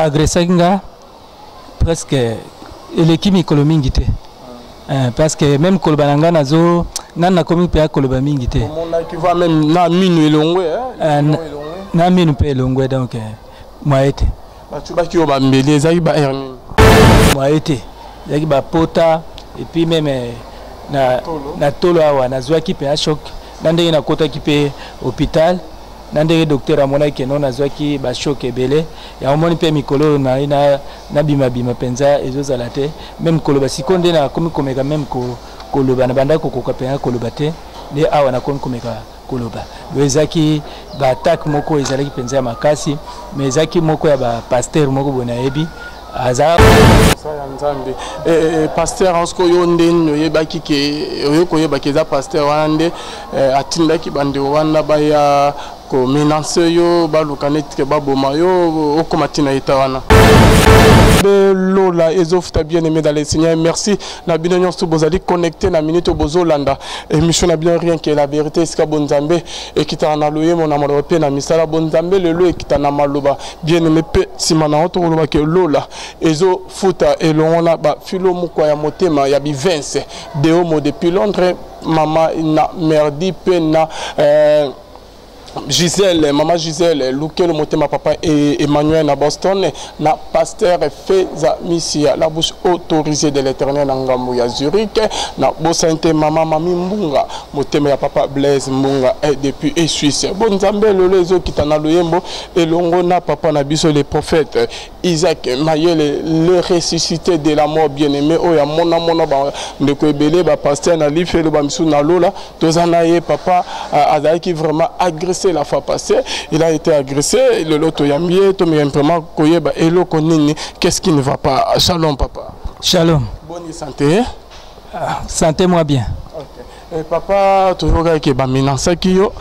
agressé presque l'équipe mikolo mingi te. Parce que même Kolobananga nazo nana komi pe Koloba mingi te. On qui va même na minu elongwe na minu pe elongwe donc moi été. Tu vas qui au bambeli ezaki ba hermine. Moi été. Yaki ba pota et puis même na tolo awa na zwaki pe a choc. Nande na kota ki pe hôpital. Nande docteur amona ke non na zwaki ba choc ebele. Ya omoni pe mikolo na bima penza ezozalate. Même Koloba sikonde na komi komeka même Koloba na banda kokoka pe Koloba te. Ne awa na komi komeka Koloba. Ezaki ba attaque moko ezalaki penza makasi, mais ezaki moko ya ba pasteur moko bona ebi. Azar nzambe pasteur ansko yo ndeni oyebaki ke oyokoyebaki eza pasteur wana nde atindaki bande wana baya ko menace yo baluka neti ke baboma yo okoma tina eta wana Lola ezofuta bien aimé dans les Seigneur. Merci na bino nyonso bozali connecté na minute bozolanda émission na bien rien que la vérité ska bonzambe ekita na loye mon amour pe na misala bonzambe lelo ekita na maloba bien aimé pe simana oto loba ke Lola ezofuta elongona ba filo mukwa ya motema ya bivense de homo depuis Londres mama na merdi pe na Gisèle, maman Gisèle, Luke motema papa et Emmanuel à Boston, na pasteur Feza Missia, la bouche autorisée de l'Éternel en Ngambu ya Zurich, na Bosante maman Mami Mbunga, motema ya papa Blaise Mbunga et depuis et Suisse. Bon Zambé le lezo kitana loyembo et longona papa na biso le prophète Isaac Mayele le ressuscité de la mort bien-aimé o ya mona ba ndeko ebele ba pasteur na life le ba misu na lola tozana ye papa azaki vraiment agressé la fois passée, il a été agressé, le loto yambié, to me vraiment koyeba elo konini, qu'est-ce qui ne va pas? Shalom papa. Shalom. Bonne santé. Santé moi bien. OK. Et papa toujours ke ba menace ki yo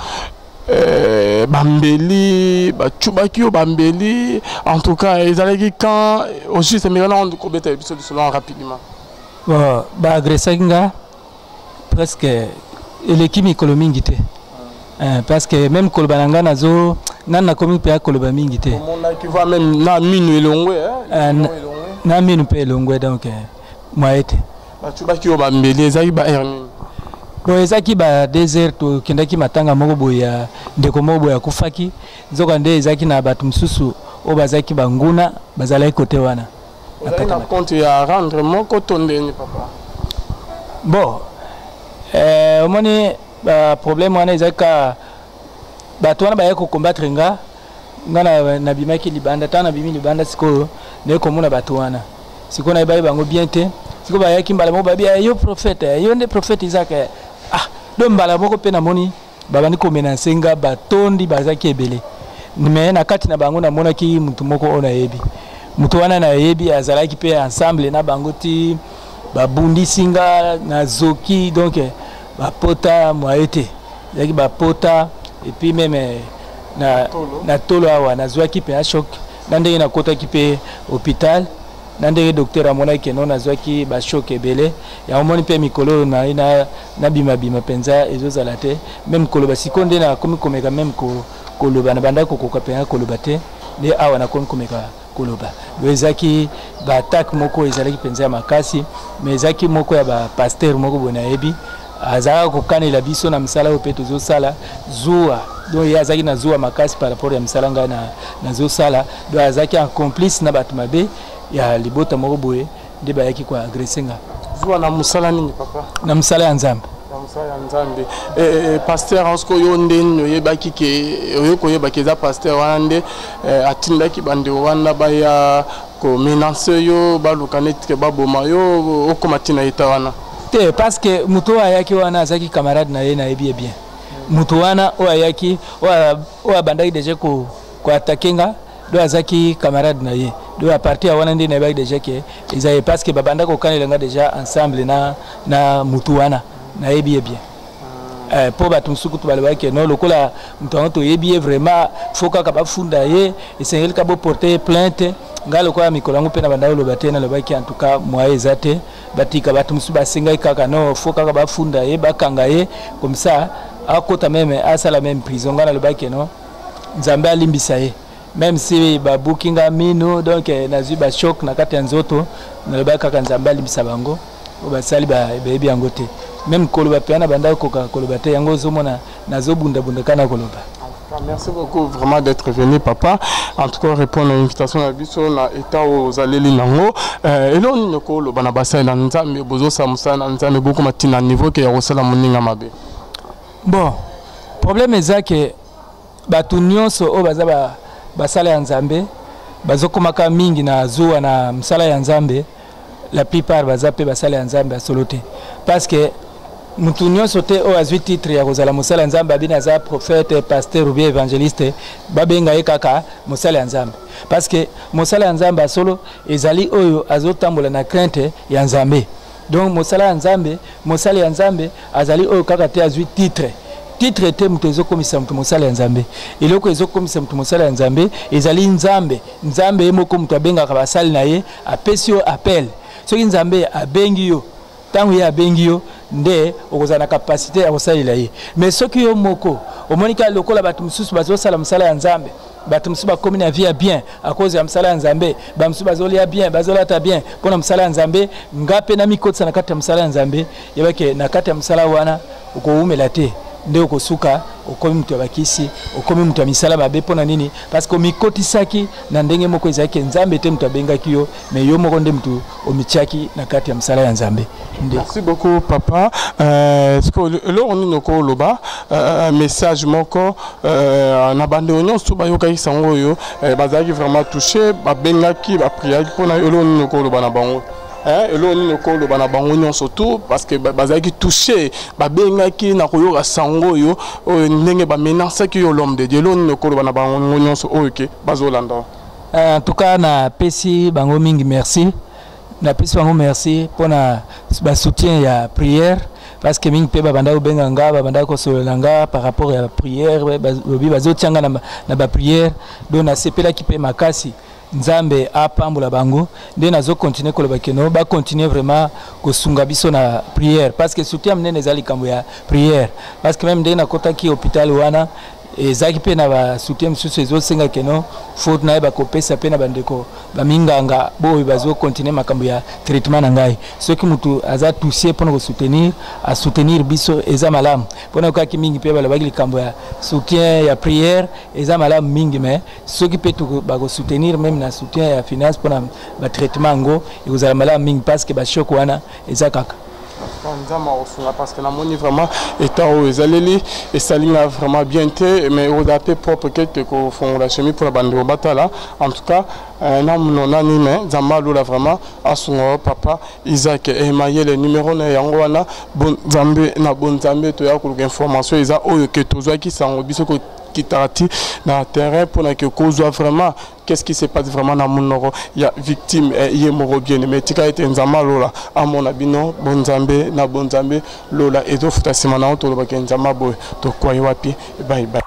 bambeli, ba chubaki yo bambeli, en tout cas ils allaient quand aussi c'est maintenant on kobeta épisode selon rapidement. Bon, ba agressé presque l'équipe mikolo mingi te. Parce que même Kolobananga nazo nana komi pe Koloba mingi te. On qui va même na minu elongwe na minu pe elongwe donc moi été. Tu vas qui au bambeli ezaki ba hermine. Bon ezaki ba désert to kendaki matanga moko boya ndeko moko boya kufaki nzoka nde ezaki na batu msusu o bazaki banguna bazalaki kote wana. Na compte ya rendre moko tondeni papa. Bon omoni ba problème wana ezaka bato wana bayako combattre nga na bimaki libanda tana bimi libanda siko ne komona bato wana siko na bayi bango bien te siko bayaki mbala mo babia yo prophète yo nde prophète Isaac do mbala moko pe na moni babani ko menacer nga batondi bazaki ebele mais na kati na bango na monaki mutu moko ona yebi mutu wana na yebi azalaki pe ensemble na bango ti babundi singa na zoki donc bapota moi été yaki bapota et puis même na tolo awa na zwaki pe a choc nande na kota ki pe hôpital nande docteur amona ke non na zwaki ba choc ebele ya omoni pe mikolo na bima penza ezozalate même Koloba sikonde na komi komeka même Koloba na banda kokoka pe Koloba te ne awa na komi komeka Koloba ezaki ba attaque moko ezalaki penza makasi mais ezaki moko ya ba pasteur moko bona ebi azaka kokanela biso na misala ope tozosala zuwa donc yazaki na zuwa makasi par rapport ya misala ngai na zosala donc azaki en complice na bato mabe ya libota moko boye nde bayaki ko agresser nga zuwa na musala nini papa na misala ya nzambe pasteur ansko yo ndeni oyebaki ke oyokoyebaki eza pasteur wana nde atindaki bande wana baya ko menace yo baluka neti ke baboma yo okoma tina eta wana parce que muto ayaki wana azaki camarade na ye na ebi bien muto wana o ayaki o abandaki déjà ko attaquer do azaki camarade na ye do a partir wana ndi na ba déjà que ils parce que babanda ko kanela nga déjà ensemble na muto wana na ebi bien pour batum sukutu balwa ke non lokola muto to ebi vraiment faut ka ba funda ye et c'est elle ka bo porter plainte ngalo kwa mikolango pe na bandalo lo batena lo baki en tout cas moi ezate batika batum suba singa kaka no faut ka ba funda ye bakanga ye comme ça akota même à ça la même prison ngala lo baki non nzambe alimbisa ye même si ba bookinga mino donc nazwi ba choc na kati ya nzoto na ba kaka nzambe alimisa bango ba sali ba bebi yango te même koloba pe na banda ko koloba te yango zomona nazobunda bunda kana koloba. Merci beaucoup vraiment d'être venu, papa. En tout cas, répondre à l'invitation à Bisso, na état aux allélis nango. Et là, on est le banabasa na nzambe bozo samusa na nzambe beaucoup matina niveau que yosala moninga mabe. Bon, problème est que batu nyonso o baza basala ya nzambe bazokomaka mingi na zuwa na msala ya nzambe, la plupart baza pe basala ya nzambe asolote parce que mutu nyonso te o azwi titre ya kozala mosala ya nzambe abina aza prophète, pasteur ou bien évangéliste babenga ye kaka mosala ya nzambe parce que mosala ya nzambe asolo ezali oyo azotambola na crainte ya nzambe. Donc mosala ya nzambe, mosala ya nzambe azali oyo kaka te azwi titre te mutu ezokomisa mutu mosala ya nzambe. Eloko ezokomisa mutu mosala ya nzambe ezali nzambe ye moko mutu abengaka basali na ye apesi yo appel. Soki nzambe abengi yo tango ye abengi yo nde okozala na kapasité ya kosalela ye. Mais soki yo moko omonika lokola bato mosusu bazosala mosala ya nzambe, bato mosusu bakomi na vie ya bien à cause ya mosala ya nzambe, bamosusu bazolia bien bazolata bien mpona mosala ya nzambe, nga mpe na mikotisa na kati ya mosala ya nzambe yebake na kati ya mosala wana okowumela te nde okosuka okomi mutu ya bakisi okomi mutu ya misala mabe mpona nini parce que omikotisaki na ndenge moko ezalaki nzambe te mutu abengaki yo mais yo moko nde mutu omitiaki na kati ya mosala ya nzambe. Merci beaucoup papa. Là on est noko loba message moko na bande onyo so bayokaki sango yo bazaki vraiment touché babengaki ba prière mpona yo lo noko loba na bango. Et là on est le bana surtout parce que bazaki touché babengaki na koyoka sango yo ndenge ba menace ki yo l'homme de Dieu. Là on est le bana bango so OK bazolanda. En tout cas na pesi bango mingi merci. Na pesi bango merci pour na ba soutien ya prière parce que mingi pe babanda obenga nga babanda ko solanga par rapport à la prière lobi bazotianga na ba prière donc na sepela ki pe makasi nzambe apambola bango nde nazo continuer koloba keno ba continuer vraiment kosunga biso na prière parce que soutien mnene ezali kambo ya prière parce que même nde na kota ki hôpital wana ezaki pe na ba soutien msusu ezosenga keno faute na ba kopesa pe na bandeko baminganga boyo bazo continuer makambo ya traitement na ngai soki mutu aza touché pona ko soutenir a soutenir biso eza malamu pona ko ki mingi pe balabaki likambo ya soutien ya prière eza malamu mingi mais soki pe to ba ko soutenir même na soutien ya finance pona ba traitement ngo ezala malamu mingi parce que ba choc wana eza kaka parce que la monnaie vraiment est au Zaleli et ça ligne vraiment bien té mais au date propre que font la chemise pour la bande au batala en tout cas non animé Zamalo là vraiment à son papa Isaac et Maïe le numéro na yangoana bon Zambé na bon Zambé to ya ko information isa oyo ke tozwa ki sango biso ko kitati na terrain pour que cause vraiment qu'est-ce qui se passe vraiment dans mon nord il y a victime et moro bien mais tika été nzama lola à mon abino bonzambe na bonzambe lola et do futa semana to lo ba nzama boy to kwa wapi bye bye.